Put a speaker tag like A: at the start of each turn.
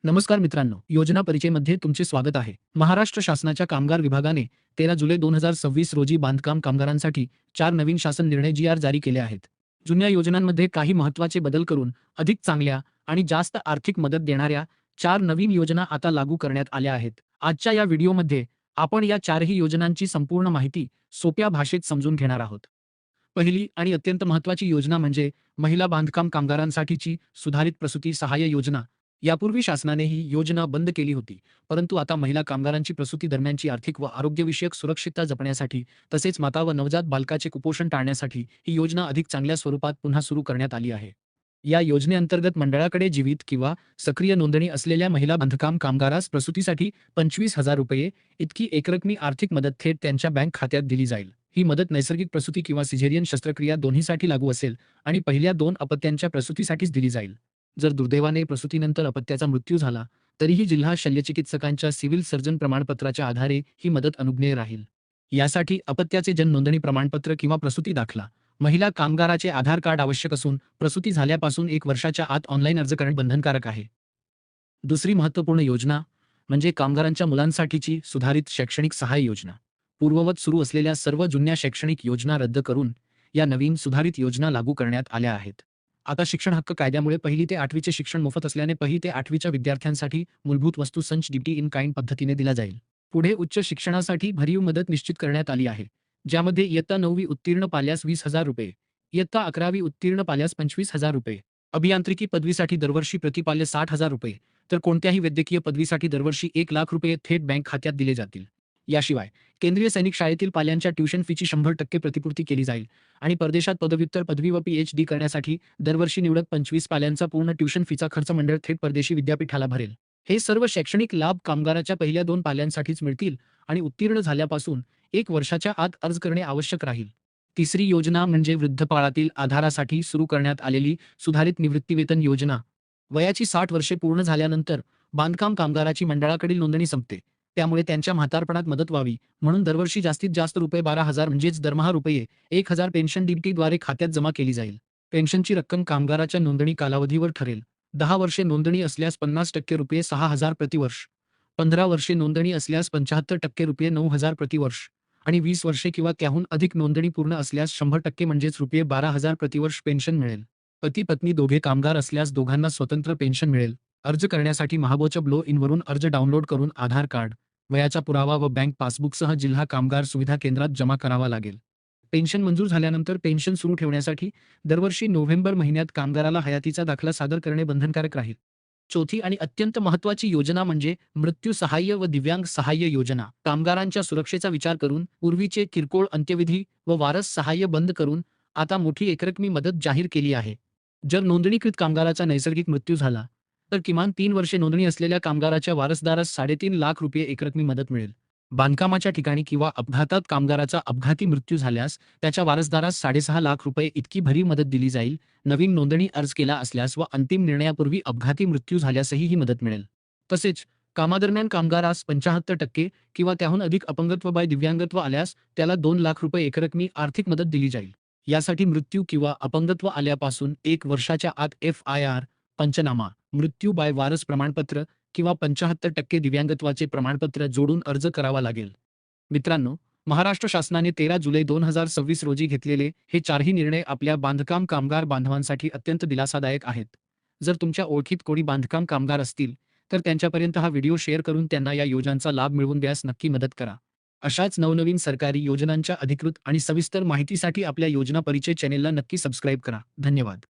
A: नमस्कार मित्रांनो, योजना परिचयमध्ये तुमचे स्वागत आहे. महाराष्ट्र शासनाच्या कामगार विभागाने 13 जुलै 2026 रोजी बांधकाम कामगारांसाठी 4 नवीन शासन निर्णय जी.आर. जारी केले आहेत. जुन्या योजनांमध्ये काही महत्त्वाचे बदल करून अधिक चांगल्या आणि जास्त आर्थिक मदत देणाऱ्या 4 नवीन योजना आता लागू करण्यात आल्या आहेत. आजच्या या व्हिडिओमध्ये आपण या 4ही योजनांची संपूर्ण माहिती सोप्या भाषेत समजून घेणार आहोत. पहिली आणि अत्यंत महत्त्वाची योजना म्हणजे महिला बांधकाम कामगारांसाठीची सुधारित प्रसूती सहाय्य योजना. यापूर्वी शासनाने ही योजना बंद केली होती, परंतु आता महिला कामगारांची प्रसूती दरम्यानची आर्थिक व आरोग्यविषयक सुरक्षितता जपण्यासाठी तसेच माता व नवजात बालकाचे कुपोषण टाळण्यासाठी ही योजना अधिक चांगल्या स्वरूपात पुन्हा सुरू करण्यात आली आहे. या योजनेअंतर्गत मंडळाकडे जीवित किंवा सक्रिय नोंदणी असलेल्या महिला बांधकाम कामगारास प्रसूतीसाठी 25,000 रुपये इतकी एकरकमी आर्थिक मदत थेट त्यांच्या बँक खात्यात दिली जाईल. ही मदत नैसर्गिक प्रसूती किंवा सिझेरियन शस्त्रक्रिया दोन्हीसाठी लागू असेल आणि पहिल्या 2 अपत्यांच्या प्रसूतीसाठीच दिली जाईल. जर दुर्दैवाने प्रसूतीनंतर अपत्याचा मृत्यू झाला, तरीही जिल्हा शल्यचिकित्सकांच्या सिव्हिल सर्जन प्रमाणपत्राच्या आधारे ही मदत अनुज्ञेय राहील. यासाठी अपत्याचे जन्म नोंदणी प्रमाणपत्र किंवा प्रसूती दाखला, महिला कामगाराचे आधार कार्ड आवश्यक असून प्रसूती झाल्यापासून 1 वर्षाच्या आत ऑनलाईन अर्ज करणे बंधनकारक आहे. दुसरी महत्त्वपूर्ण योजना म्हणजे कामगारांच्या मुलांसाठीची सुधारित शैक्षणिक सहाय्य योजना. पूर्ववत सुरू असलेल्या सर्व जुन्या शैक्षणिक योजना रद्द करून या नवीन सुधारित योजना लागू करण्यात आल्या आहेत. आता शिक्षण हक्क कायद्यामुळे 1ली ते 8वीचे शिक्षण मोफत असल्याने 1ली ते 8वीच्या विद्यार्थ्यांसाठी मूलभूत वस्तू संच डीबीटी इन काइंड पद्धतीने दिला जाईल. पुढे उच्च शिक्षणासाठी भरीव मदत निश्चित करण्यात आली आहे, ज्यामध्ये इयत्ता 9वी उत्तीर्ण पाल्यास 20,000 रुपये, इयत्ता 11वी उत्तीर्ण पाल्यास 25,000 रुपये, अभियांत्रिकी पदवीसाठी दरवर्षी प्रतिपाल्य 60,000 रुपये, तर कोणत्याही वैद्यकीय पदवीसाठी दरवर्षी 1,00,000 रुपये थेट बँक खात्यात दिले जातील. याशिवाय केंद्रीय सैनिक शाळेतील पाल्यांच्या ट्युशन फीची 100% प्रतिपूर्ती केली जाईल आणि परदेशात पदव्युत्तर पदवी व पीएचडी करण्यासाठी दरवर्षी निवडक 25 पाल्यांचा पूर्ण ट्युशन फीचा खर्च मंडळ थेट परदेशी विद्यापीठाला भरेल. हे सर्व शैक्षणिक लाभ कामगाराच्या पहिल्या 2 पाल्यांसाठीच मिळतील आणि उत्तीर्ण झाल्यापासून 1 वर्षाच्या आत अर्ज करणे आवश्यक राहील. तिसरी योजना म्हणजे वृद्धपाळातील आधारासाठी सुरू करण्यात आलेली सुधारित निवृत्तीवेतन योजना. वयाची 60 वर्षे पूर्ण झाल्यानंतर बांधकाम कामगाराची मंडळाकडील नोंदणी संपते. त्यामुळे त्यांच्या म्हातारपणात मदत व्हावी म्हणून दरवर्षी जास्तीत जास्त रुपये 12,000 म्हणजेच दरमहा रुपये 1,000 पेन्शन डीबीटीद्वारे खात्यात जमा केली जाईल. पेन्शनची रक्कम कामगाराच्या नोंदणी कालावधीवर ठरेल. 10 वर्षे नोंदणी असल्यास 50% रुपये 6,000 प्रतिवर्ष, 15 वर्षे नोंदणी असल्यास 75% रुपये 9,000 प्रतिवर्ष आणि 20 वर्षे किंवा त्याहून अधिक नोंदणी पूर्ण असल्यास 100% म्हणजेच रुपये 12,000 प्रतिवर्ष पेन्शन मिळेल. पती पत्नी दोघे कामगार असल्यास दोघांना स्वतंत्र पेन्शन मिळेल. अर्ज करण्यासाठी महाबोचा ब्लो इनवरून अर्ज डाउनलोड करून आधार कार्ड, वयाचा पुरावा व बँक पासबुकसह जिल्हा कामगार सुविधा केंद्रात जमा करावा लागेल. पेन्शन मंजूर झाल्यानंतर पेन्शन सुरू ठेवण्यासाठी दरवर्षी नोव्हेंबर महिन्यात कामगाराला हयातीचा दाखला सादर करणे बंधनकारक राहील. चौथी आणि अत्यंत महत्त्वाची योजना म्हणजे मृत्यू सहाय्य व दिव्यांग सहाय्य योजना. कामगारांच्या सुरक्षेचा विचार करून पूर्वीचे किरकोळ अंत्यविधी व वारस सहाय्य बंद करून आता मोठी एकरकमी मदत जाहीर केली आहे. जर नोंदणीकृत कामगाराचा नैसर्गिक मृत्यू झाला, तर किमान 3 वर्षे नोंदणी असलेल्या कामगाराच्या वारसदारास 3.5 लाख रुपये एकरकमी मदत मिळेल. बांधकामाच्या ठिकाणी किंवा अपघातात कामगाराचा अपघाती मृत्यू झाल्यास त्याच्या वारसदारास 6.5 लाख रुपये इतकी भरीव मदत दिली जाईल. नवीन नोंदणी अर्ज केला असल्यास व अंतिम निर्णयापूर्वी अपघाती मृत्यू झाल्यासही ही मदत मिळेल. तसेच कामादरम्यान कामगारास 75% किंवा त्याहून अधिक अपंगत्व बाय दिव्यांगत्व आल्यास त्याला 2 लाख रुपये एकरकमी आर्थिक मदत दिली जाईल. यासाठी मृत्यू किंवा अपंगत्व आल्यापासून 1 वर्षाच्या आत FIR, पंचनामा, मृत्यू बाय वारस प्रमाणपत्र किंवा 75% दिव्यांगत्वाचे प्रमाणपत्र जोडून अर्ज करावा लागेल. मित्रांनो, महाराष्ट्र शासनाने 13 जुलै 2026 रोजी घेतलेले हे 4ही निर्णय आपल्या बांधकाम कामगार बांधवांसाठी अत्यंत दिलासादायक आहेत. जर तुमच्या ओळखीत कोणी बांधकाम कामगार असतील, तर त्यांच्यापर्यंत हा व्हिडिओ शेअर करून त्यांना या योजनांचा लाभ मिळवून द्यास नक्की मदत करा. अशाच नवनवीन सरकारी योजनांच्या अधिकृत आणि सविस्तर माहितीसाठी आपल्या योजना परिचय चॅनेलला नक्की सबस्क्राईब करा. धन्यवाद.